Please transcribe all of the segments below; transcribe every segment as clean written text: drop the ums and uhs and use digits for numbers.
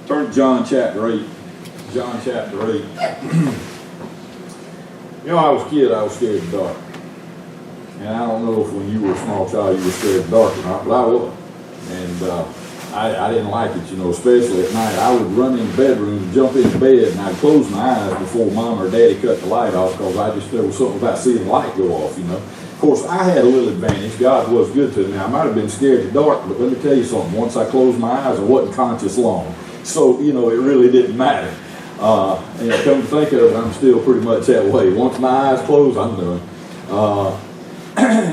Turn to John chapter 8. John chapter 8. You know, I was a kid, I was scared of the dark. And I don't know if when you were a small child you were scared of the dark or not, but I was. And I didn't like it, you know, especially at night. I would run in the bedroom, jump in the bed, and I'd close my eyes before Mom or Daddy cut the light off because there was something about seeing the light go off, you know. Of course, I had a little advantage. God was good to me. I might have been scared of the dark, but let me tell you something. Once I closed my eyes, I wasn't conscious long. So, you know, it really didn't matter. And come to think of it, I'm still pretty much that way. Once my eyes close, I'm done.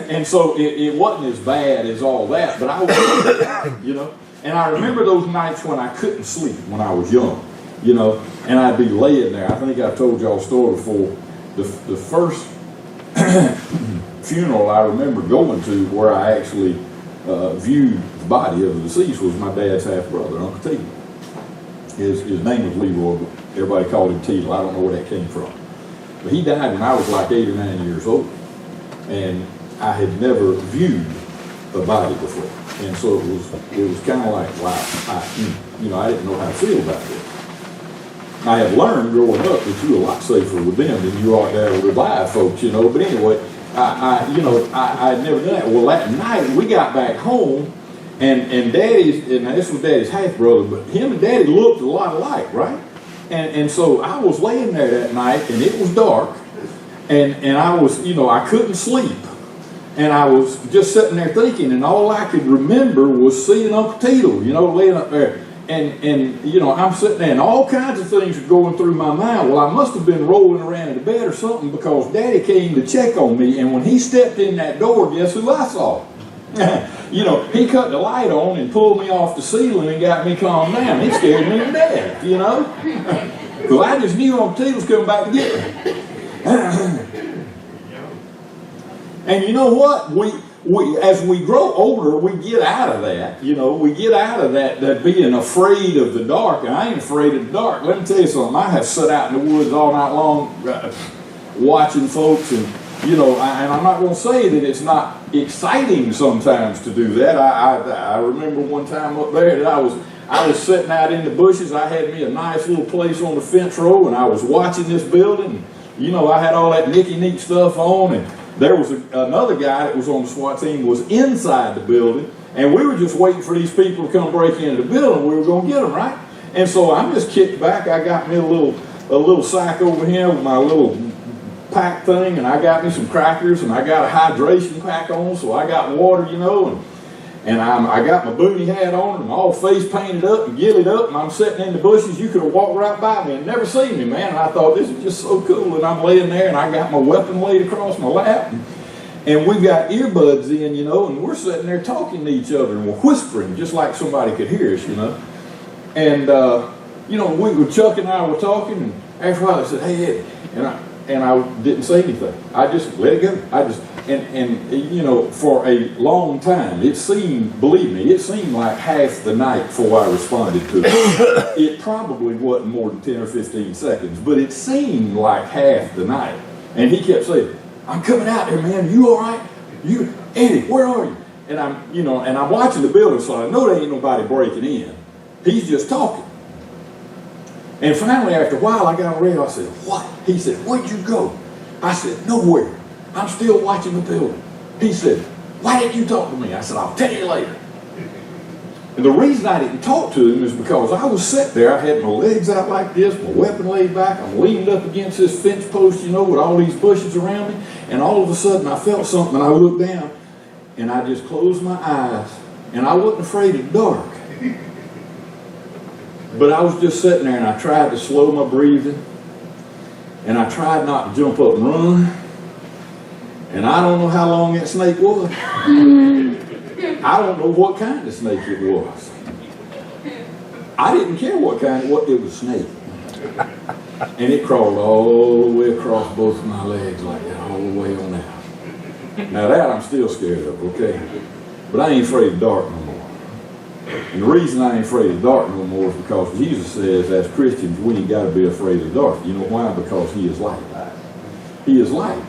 And so it wasn't as bad as all that, but I was, you know. And I remember those nights when I couldn't sleep when I was young, you know, and I'd be laying there. I think I've told y'all a story before. The first funeral I remember going to where I actually viewed the body of the deceased was my dad's half-brother, Uncle T. His name was Leroy, but everybody called him Teal. I don't know where that came from. But he died when I was like 8 or 9 years old. And I had never viewed a body before. And so it was kind of like, wow, I didn't know how to feel about this. I have learned growing up that you're a lot safer with them than you are there with live folks, you know. But anyway, I had never done that. Well, that night we got back home, and Daddy's, and this was Daddy's half brother, but him and Daddy looked a lot alike, right? And so I was laying there that night, and it was dark, and I was, I couldn't sleep. And I was just sitting there thinking, and all I could remember was seeing Uncle Tito, laying up there. And I'm sitting there, and all kinds of things are going through my mind. Well, I must have been rolling around in the bed or something because Daddy came to check on me, and when he stepped in that door, guess who I saw? He cut the light on and pulled me off the ceiling and got me calmed down. He scared me to death, because I just knew Uncle Tito was coming back to get me. And you know what? We as we grow older, we get out of that. We get out of that being afraid of the dark. And I ain't afraid of the dark. Let me tell you something. I have sat out in the woods all night long watching folks, and and I'm not going to say that it's not exciting sometimes to do that. I remember one time up there that I was sitting out in the bushes. I had me a nice little place on the fence row, and I was watching this building. I had all that nicky-neat stuff on, and there was another guy that was on the SWAT team was inside the building, and we were just waiting for these people to come break into the building. We were going to get them, right? And so I'm just kicked back. I got me a little sack over here with my little pack thing, and I got me some crackers, and I got a hydration pack on, so I got water, and I got my booty hat on and all face painted up and gillied up, and I'm sitting in the bushes. You could have walked right by me and never seen me, man. And I thought, this is just so cool. And I'm laying there, and I got my weapon laid across my lap, and we've got earbuds in, and we're sitting there talking to each other, and we're whispering just like somebody could hear us, And Chuck and I were talking, and after a while I said, hey, Ed, and I didn't say anything. I just let it go. And for a long time, it seemed like half the night before I responded to it. It probably wasn't more than 10 or 15 seconds, but it seemed like half the night. And he kept saying, I'm coming out there, man. You all right? Eddie, where are you? And I'm watching the building, so I know there ain't nobody breaking in. He's just talking. And finally, after a while, I got on the radio. I said, what? He said, where'd you go? I said, nowhere. I'm still watching the building. He said, why didn't you talk to me? I said, I'll tell you later. And the reason I didn't talk to him is because I was sitting there. I had my legs out like this, my weapon laid back. I'm leaned up against this fence post, with all these bushes around me. And all of a sudden, I felt something, and I looked down, and I just closed my eyes. And I wasn't afraid of the dark. But I was just sitting there, and I tried to slow my breathing, and I tried not to jump up and run. And I don't know how long that snake was. I don't know what kind of snake it was. I didn't care what kind. It was a snake. And it crawled all the way across both of my legs like that, all the way on out. Now that I'm still scared of, okay? But I ain't afraid of dark no more. And the reason I ain't afraid of dark no more is because Jesus says, as Christians, we ain't got to be afraid of dark. You know why? Because He is light. He is light.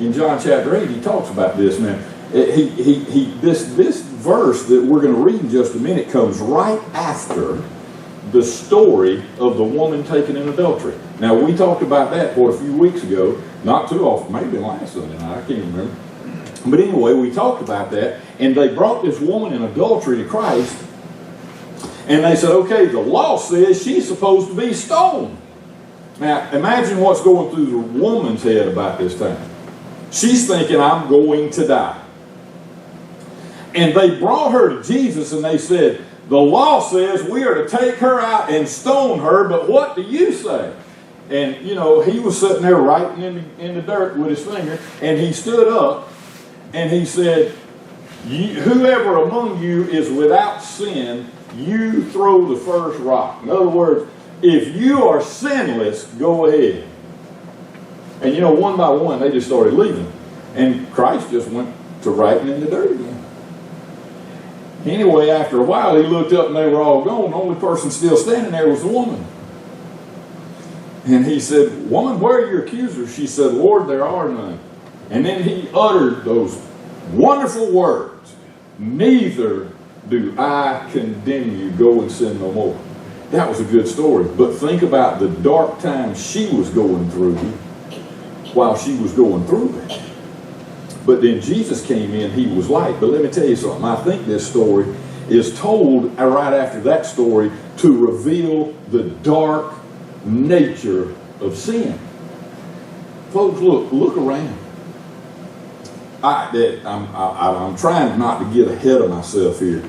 In John chapter 8, He talks about this. Now, this verse that we're going to read in just a minute comes right after the story of the woman taken in adultery. Now, we talked about that a few weeks ago, not too often, maybe last Sunday night, I can't remember. But anyway, we talked about that, and they brought this woman in adultery to Christ, and they said, okay, the law says she's supposed to be stoned. Now, imagine what's going through the woman's head about this time. She's thinking, I'm going to die. And they brought her to Jesus, and they said, the law says we are to take her out and stone her, but what do you say? And, you know, he was sitting there writing in the dirt with his finger, and he stood up, and he said, whoever among you is without sin, you throw the first rock. In other words, if you are sinless, go ahead. And, you know, one by one, they just started leaving. And Christ just went to writing in the dirt again. Anyway, after a while, he looked up and they were all gone. The only person still standing there was the woman. And he said, woman, where are your accusers? She said, Lord, there are none. And then he uttered those wonderful words, neither do I condemn you. Go and sin no more. That was a good story. But think about the dark times she was going through while she was going through it. But then Jesus came in, he was light. But let me tell you something. I think this story is told right after that story to reveal the dark nature of sin. Folks, look around. I'm trying not to get ahead of myself here.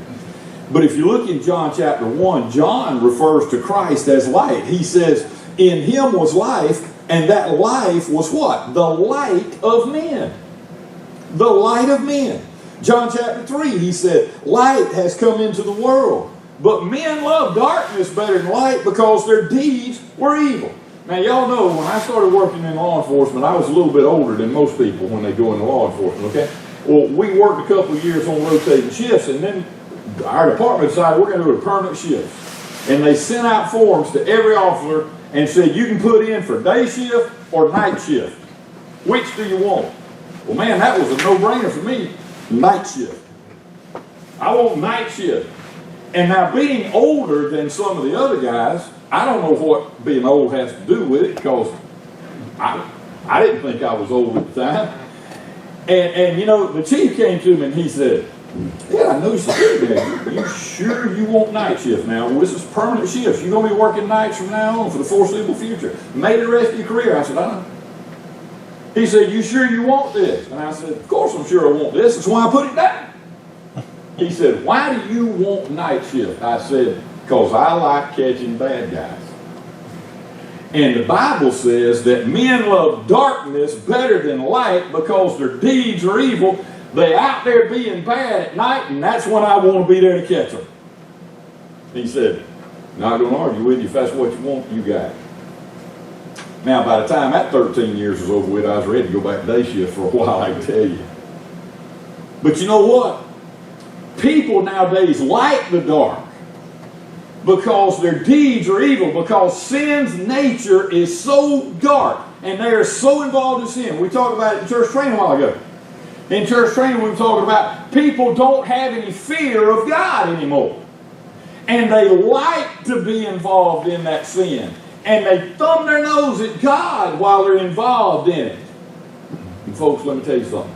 But if you look in John chapter 1, John refers to Christ as light. He says, in him was life, and that life was what? The light of men. The light of men. John chapter 3, he said, light has come into the world, but men love darkness better than light because their deeds were evil. Now, y'all know when I started working in law enforcement, I was a little bit older than most people when they go into law enforcement, okay? Well, we worked a couple of years on rotating shifts, and then our department decided we're going to do a permanent shift. And they sent out forms to every officer and said, you can put in for day shift or night shift. Which do you want? Well, man, that was a no-brainer for me. Night shift. I want night shift. And now, being older than some of the other guys, I don't know what being old has to do with it, because I didn't think I was old at the time. And you know, the chief came to me and he said, yeah, I noticed you there. You sure you want night shift now? Well, this is permanent shifts. You're going to be working nights from now on for the foreseeable future. Maybe the rest of your career. I said, I know. He said, you sure you want this? And I said, of course I'm sure I want this. That's why I put it down. He said, why do you want night shift? I said, because I like catching bad guys. And the Bible says that men love darkness better than light because their deeds are evil. They're out there being bad at night, and that's when I want to be there to catch them. He said, not going to argue with you. If that's what you want, you got it. Now, by the time that 13 years was over with, I was ready to go back to day shift for a while, I can tell you. But you know what? People nowadays like the dark because their deeds are evil, because sin's nature is so dark, and they are so involved in sin. We talked about it in church training a while ago. In church training, we were talking about people don't have any fear of God anymore. And they like to be involved in that sin. And they thumb their nose at God while they're involved in it. And folks, let me tell you something.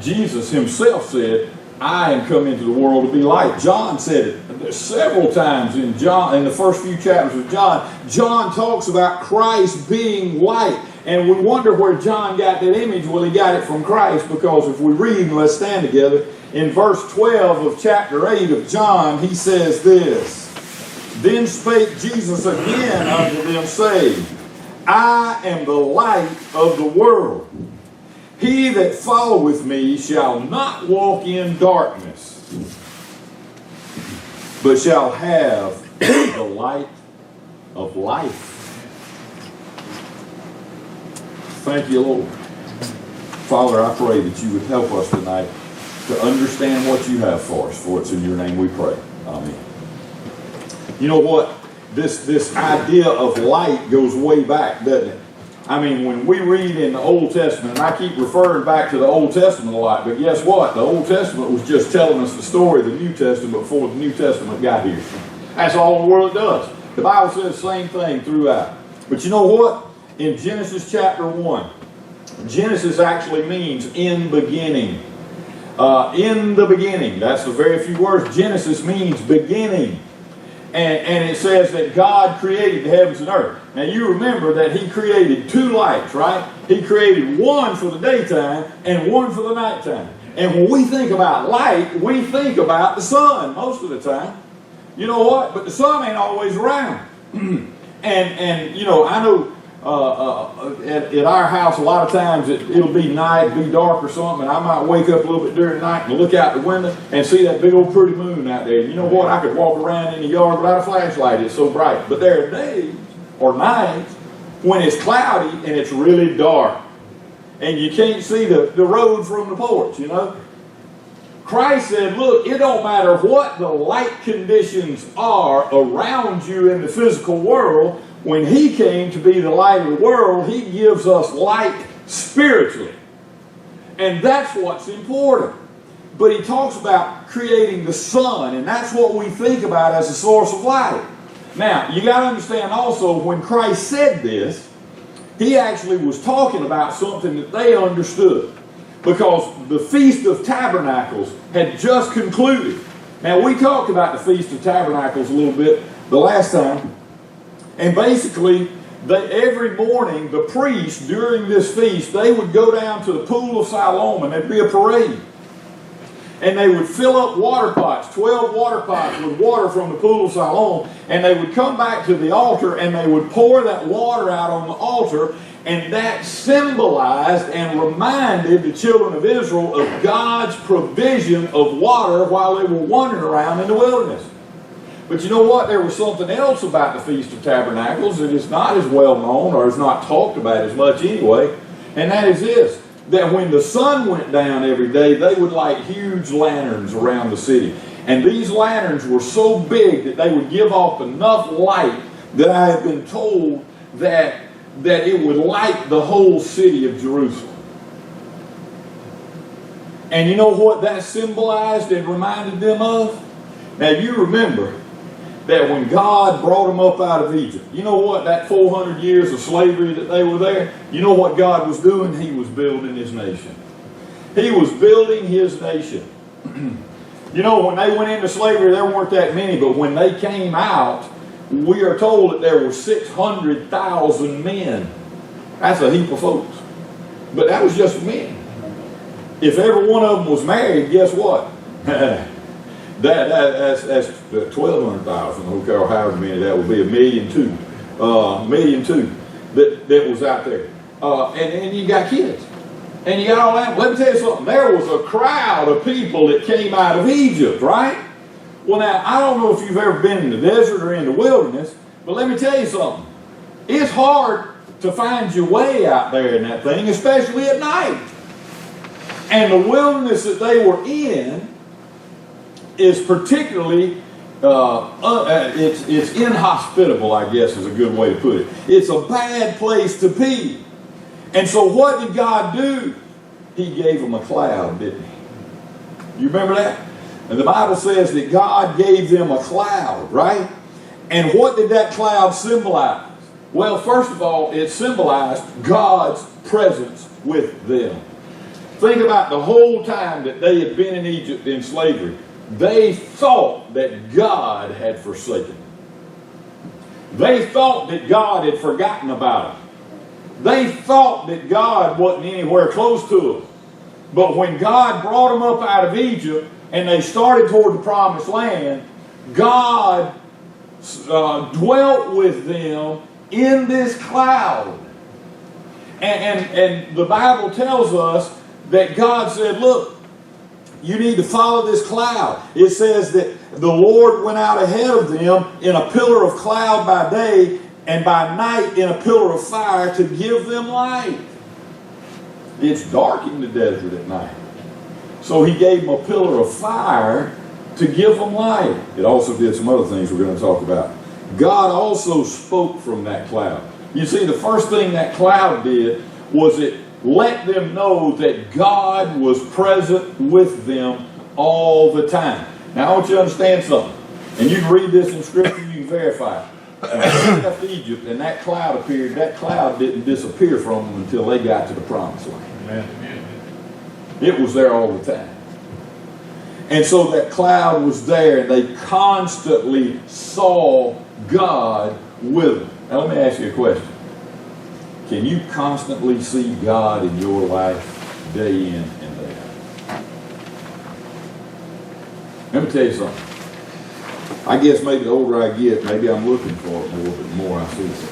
Jesus himself said, I am come into the world to be light. John said it several times in the first few chapters of John. John talks about Christ being light. And we wonder where John got that image. Well, he got it from Christ, because if we read, and let's stand together, in verse 12 of chapter 8 of John, he says this, then spake Jesus again unto them, saying, I am the light of the world. He that followeth me shall not walk in darkness, but shall have the light of life. Thank you, Lord. Father, I pray that you would help us tonight to understand what you have for us. For it's in your name we pray. Amen. You know what? This idea of light goes way back, doesn't it? I mean, when we read in the Old Testament, and I keep referring back to the Old Testament a lot, but guess what? The Old Testament was just telling us the story of the New Testament before the New Testament got here. That's all the world does. The Bible says the same thing throughout. But you know what? In Genesis chapter 1, Genesis actually means in beginning. In the beginning. That's the very few words. Genesis means beginning. And it says that God created the heavens and earth. Now you remember that He created two lights, right? He created one for the daytime and one for the nighttime. And when we think about light, we think about the sun most of the time. You know what? But the sun ain't always around. and you know, I know at our house a lot of times it'll be night, be dark or something, and I might wake up a little bit during the night and look out the window and see that big old pretty moon out there. And you know what? I could walk around in the yard without a flashlight. It's so bright. But there are days or nights when it's cloudy and it's really dark. And you can't see the road from the porch, you know. Christ said, look, it don't matter what the light conditions are around you in the physical world. When He came to be the light of the world, He gives us light spiritually. And that's what's important. But He talks about creating the sun, and that's what we think about as a source of light. Now, you got to understand also, when Christ said this, He actually was talking about something that they understood. Because the Feast of Tabernacles had just concluded. Now, we talked about the Feast of Tabernacles a little bit the last time. And basically, every morning, the priests, during this feast, they would go down to the pool of Siloam, and there'd be a parade. And they would fill up water pots, 12 water pots with water from the pool of Siloam, and they would come back to the altar, and they would pour that water out on the altar, and that symbolized and reminded the children of Israel of God's provision of water while they were wandering around in the wilderness. But you know what? There was something else about the Feast of Tabernacles that is not as well known or is not talked about as much anyway. And that is this, that when the sun went down every day, they would light huge lanterns around the city. And these lanterns were so big that they would give off enough light that I have been told that it would light the whole city of Jerusalem. And you know what that symbolized and reminded them of? Now you remember that when God brought them up out of Egypt, you know what, that 400 years of slavery that they were there, you know what God was doing? He was building His nation. He was building His nation. You know, when they went into slavery, there weren't that many, but when they came out, we are told that there were 600,000 men. That's a heap of folks. But that was just men. If every one of them was married, guess what? That's 1,200,000, or however many that would be, 1,200,000 that was out there. And you got kids. And you got all that. Let me tell you something. There was a crowd of people that came out of Egypt, right? Well, now, I don't know if you've ever been in the desert or in the wilderness, but let me tell you something. It's hard to find your way out there in that thing, especially at night. And the wilderness that they were in is particularly, it's inhospitable, I guess is a good way to put it. It's a bad place to be. And so what did God do? He gave them a cloud, didn't He? You remember that? And the Bible says that God gave them a cloud, right? And what did that cloud symbolize? Well, first of all, it symbolized God's presence with them. Think about the whole time that they had been in Egypt in slavery. They thought that God had forsaken them. They thought that God had forgotten about them. They thought that God wasn't anywhere close to them. But when God brought them up out of Egypt and they started toward the promised land, God dwelt with them in this cloud. And the Bible tells us that God said, look, you need to follow this cloud. It says that the Lord went out ahead of them in a pillar of cloud by day and by night in a pillar of fire to give them light. It's dark in the desert at night. So He gave them a pillar of fire to give them light. It also did some other things we're going to talk about. God also spoke from that cloud. You see, the first thing that cloud did was it let them know that God was present with them all the time. Now, I want you to understand something. And you can read this in Scripture, you can verify it. When they left Egypt and that cloud appeared, that cloud didn't disappear from them until they got to the promised land. Amen. It was there all the time. And so that cloud was there, and they constantly saw God with them. Now let me ask you a question. Can you constantly see God in your life day in and day out? Let me tell you something. I guess maybe the older I get, maybe I'm looking for it more, but the more I see it.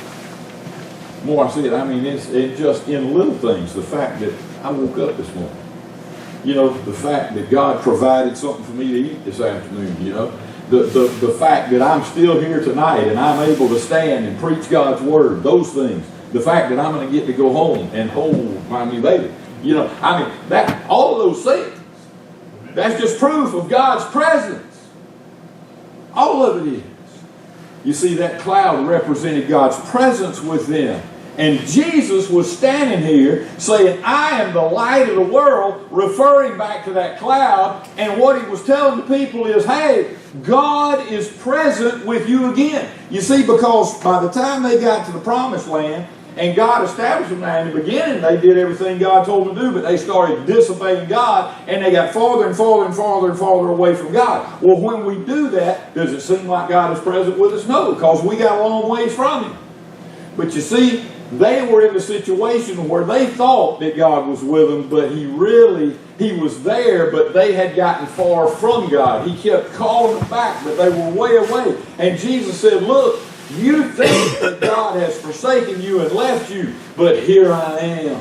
The more I see it, I mean, it's just in little things. The fact that I woke up this morning. You know, the fact that God provided something for me to eat this afternoon, you know. The fact that I'm still here tonight and I'm able to stand and preach God's word, those things. The fact that I'm going to get to go home and hold my new baby. You know, I mean, that all of those things, that's just proof of God's presence. All of it is. You see, that cloud represented God's presence with them. And Jesus was standing here saying, I am the light of the world, referring back to that cloud. And what he was telling the people is, hey, God is present with you again. You see, because by the time they got to the promised land, and God established them there in the beginning, they did everything God told them to do, but they started disobeying God, and they got farther and farther and farther and farther away from God. Well, when we do that, does it seem like God is present with us? No, because we got a long ways from Him. But you see, they were in a situation where they thought that God was with them, but He was there, but they had gotten far from God. He kept calling them back, but they were way away. And Jesus said, look, you think that God has forsaken you and left you, but here I am.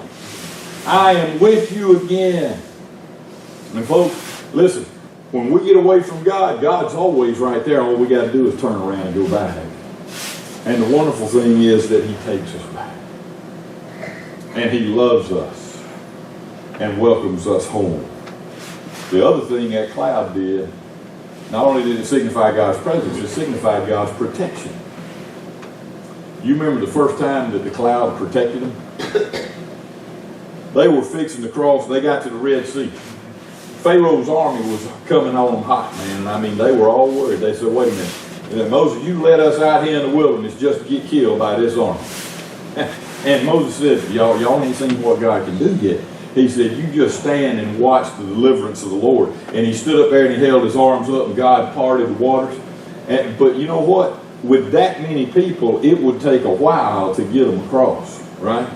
I am with you again. And folks, listen, when we get away from God, God's always right there. All we got to do is turn around and go back. And the wonderful thing is that He takes us back. And He loves us and welcomes us home. The other thing that cloud did, not only did it signify God's presence, it signified God's protection. You remember the first time that the cloud protected them? They were fixing to cross. They got to the Red Sea. Pharaoh's army was coming on them hot, man. I mean, they were all worried. They said, wait a minute. And Moses, you let us out here in the wilderness just to get killed by this army. And Moses said, y'all ain't seen what God can do yet. He said, you just stand and watch the deliverance of the Lord. And he stood up there and he held his arms up and God parted the waters. But you know what? With that many people, it would take a while to get them across, right?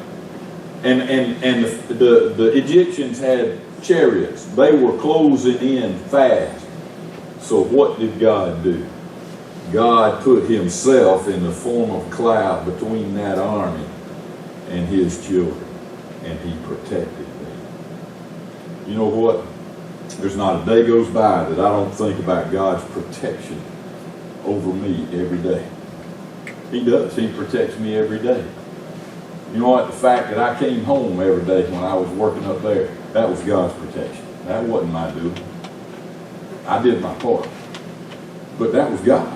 And the Egyptians had chariots. They were closing in fast. So what did God do? God put Himself in the form of a cloud between that army and His children, and He protected them. You know what? There's not a day goes by that I don't think about God's protection over me every day. He does. He protects me every day. You know what? The fact that I came home every day when I was working up there, that was God's protection. That wasn't my doing. I did my part. But that was God.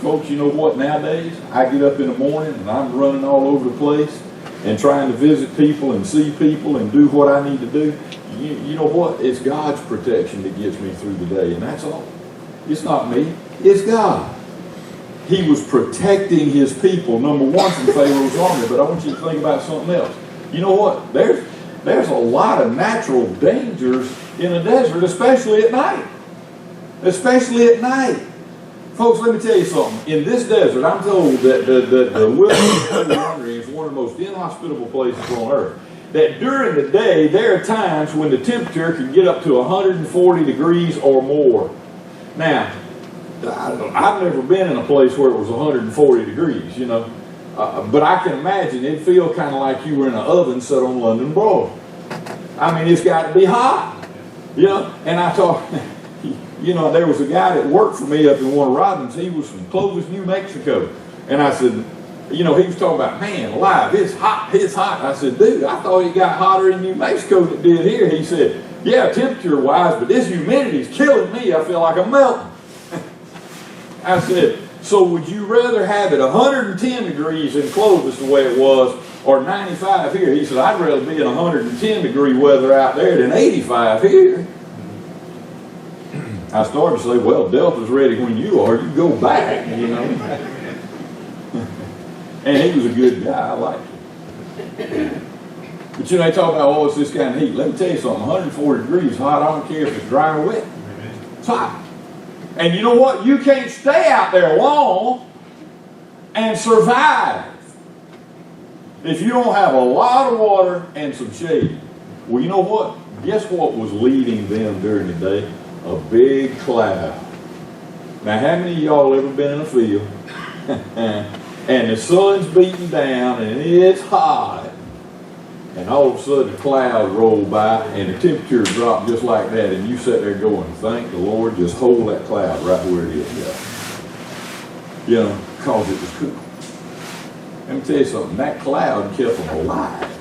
Folks, you know what? Nowadays, I get up in the morning and I'm running all over the place and trying to visit people and see people and do what I need to do. You know what? It's God's protection that gets me through the day, and that's all. It's not me. It's God. He was protecting His people, number one, from Pharaoh's army. But I want you to think about something else. You know what? There's a lot of natural dangers in the desert, especially at night. Especially at night. Folks, let me tell you something. In this desert, I'm told that the Wilcox is one of the most inhospitable places on earth. That during the day, there are times when the temperature can get up to 140 degrees or more. Now, I've never been in a place where it was 140 degrees, you know. But I can imagine it'd feel kind of like you were in an oven set on London Broad. I mean, it's got to be hot, you know. And I thought, you know, there was a guy that worked for me up in Warner Robins. He was from Clovis, New Mexico. And I said, you know, he was talking about, man, alive, it's hot, it's hot. I said, dude, I thought it got hotter in New Mexico than it did here. He said, yeah, temperature-wise, but this humidity's killing me. I feel like I'm melting. I said, So would you rather have it 110 degrees in Clovis the way it was, or 95 here? He said, I'd rather be in 110 degree weather out there than 85 here. I started to say, well, Delta's ready when you are. You go back, you know. And he was a good guy. I liked him. But you know, they talk about, oh, it's this kind of heat. Let me tell you something. 140 degrees is hot. I don't care if it's dry or wet. It's hot. And you know what? You can't stay out there long and survive if you don't have a lot of water and some shade. Well, you know what? Guess what was leading them during the day? A big cloud. Now, how many of y'all ever been in a field and the sun's beating down and it's hot, and all of a sudden a cloud rolled by and the temperature dropped just like that, and you sit there going, thank the Lord, just hold that cloud right where it is. Yeah. You know, because it was cool. Let me tell you something, that cloud kept them alive.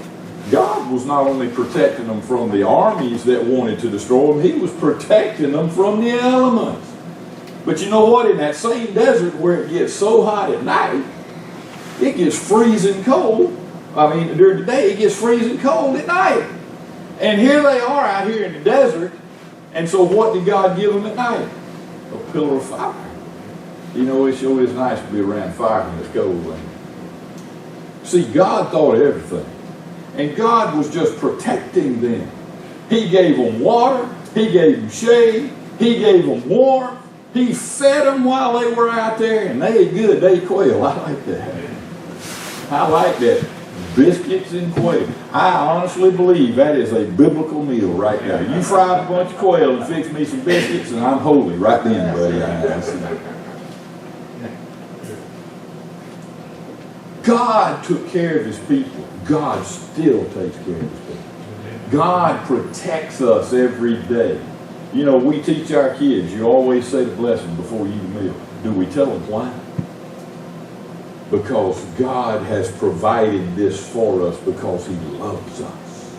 God was not only protecting them from the armies that wanted to destroy them, he was protecting them from the elements. But you know what? In that same desert where it gets so hot at night, it gets freezing cold. I mean, during the day, it gets freezing cold at night. And here they are out here in the desert. And so what did God give them at night? A pillar of fire. You know, it sure is nice to be around fire when it's cold. See, God thought of everything. And God was just protecting them. He gave them water. He gave them shade. He gave them warmth. He fed them while they were out there. And they ate good. They ate quail. I like that. I like that. Biscuits and quail. I honestly believe that is a biblical meal right now. You fry a bunch of quail and fix me some biscuits and I'm holy right then, buddy. God took care of his people. God still takes care of his people. God protects us every day. You know, we teach our kids, you always say the blessing before you eat a meal. Do we tell them why? Because God has provided this for us because he loves us.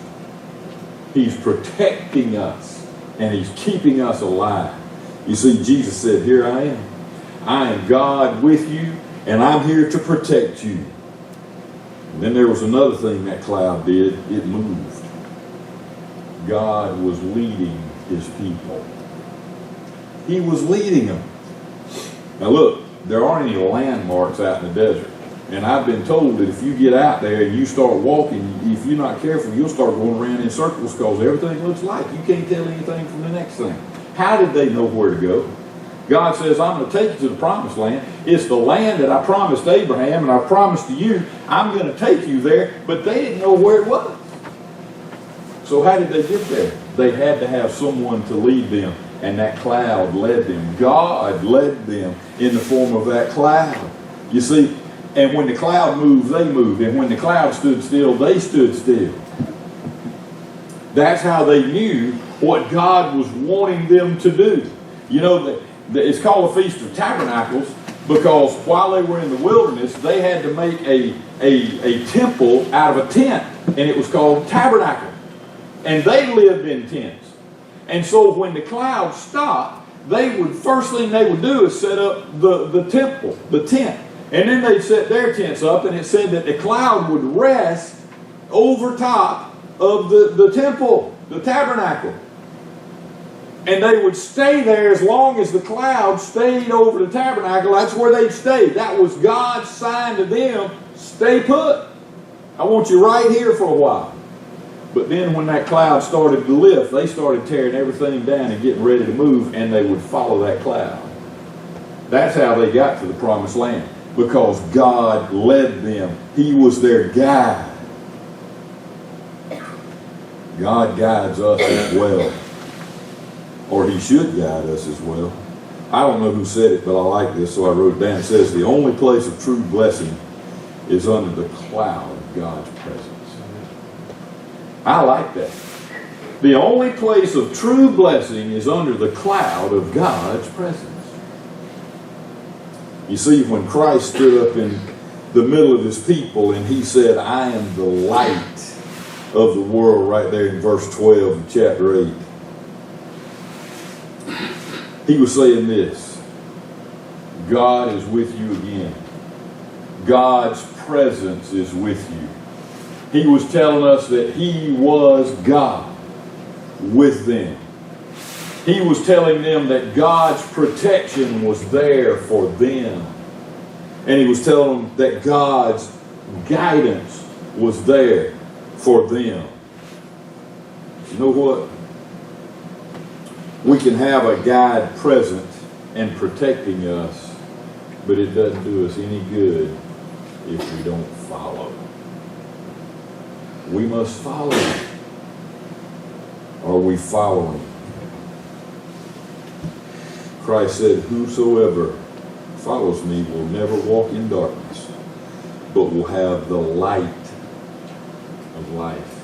He's protecting us and he's keeping us alive. You see, Jesus said, here I am. I am God with you and I'm here to protect you. And then there was another thing that cloud did. It moved. God was leading his people. He was leading them. Now look, there aren't any landmarks out in the desert. And I've been told that if you get out there and you start walking, if you're not careful, you'll start going around in circles because everything looks like. You can't tell anything from the next thing. How did they know where to go? God says, I'm going to take you to the promised land. It's the land that I promised Abraham and I promised to you. I'm going to take you there. But they didn't know where it was. So how did they get there? They had to have someone to lead them. And that cloud led them. God led them in the form of that cloud. You see, and when the cloud moved, they moved. And when the cloud stood still, they stood still. That's how they knew what God was wanting them to do. You know, it's called the Feast of Tabernacles because while they were in the wilderness, they had to make a temple out of a tent. And it was called tabernacle. And they lived in tents. And so when the cloud stopped, first thing they would do is set up the temple, the tent. And then they'd set their tents up, and it said that the cloud would rest over top of the temple, the tabernacle. And they would stay there as long as the cloud stayed over the tabernacle. That's where they'd stay. That was God's sign to them, stay put. I want you right here for a while. But then when that cloud started to lift, they started tearing everything down and getting ready to move, and they would follow that cloud. That's how they got to the promised land, because God led them. He was their guide. God guides us as well, or he should guide us as well. I don't know who said it, but I like this, so I wrote it down. It says, the only place of true blessing is under the cloud of God's presence. I like that. The only place of true blessing is under the cloud of God's presence. You see, when Christ stood up in the middle of his people and he said, I am the light of the world, right there in verse 12 of chapter 8. He was saying this: God is with you again. God's presence is with you. He was telling us that He was God with them. He was telling them that God's protection was there for them. And He was telling them that God's guidance was there for them. You know what? We can have a guide present and protecting us, but it doesn't do us any good if we don't follow. We must follow Him. Are we following? Christ said, whosoever follows me will never walk in darkness, but will have the light of life.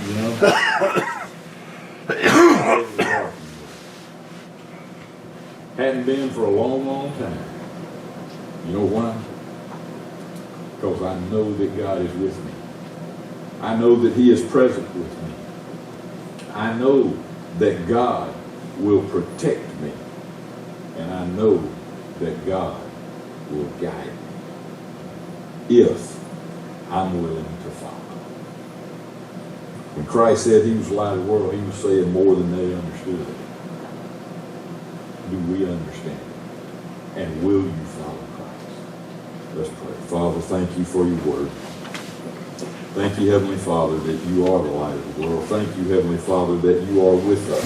You know? Hadn't been for a long, long time. You know why? Because I know that God is with me. I know that He is present with me. I know that God will protect me. And I know that God will guide me if I'm willing to follow. When Christ said He was the light of the world, He was saying more than they understood. Do we understand it? And will you follow Christ? Let's pray. Father, thank You for Your word. Thank You, Heavenly Father, that You are the light of the world. Thank You, Heavenly Father, that You are with us.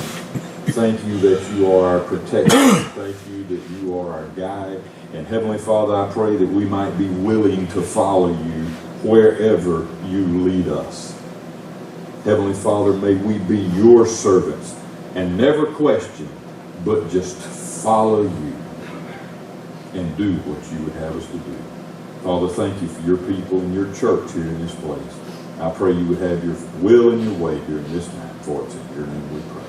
Thank You that You are our protector. Thank You that You are our guide. And Heavenly Father, I pray that we might be willing to follow You wherever You lead us. Heavenly Father, may we be Your servants and never question, but just follow You and do what You would have us to do. Father, thank You for Your people and Your church here in this place. I pray You would have Your will and Your way during this time. For it's in Your name we pray.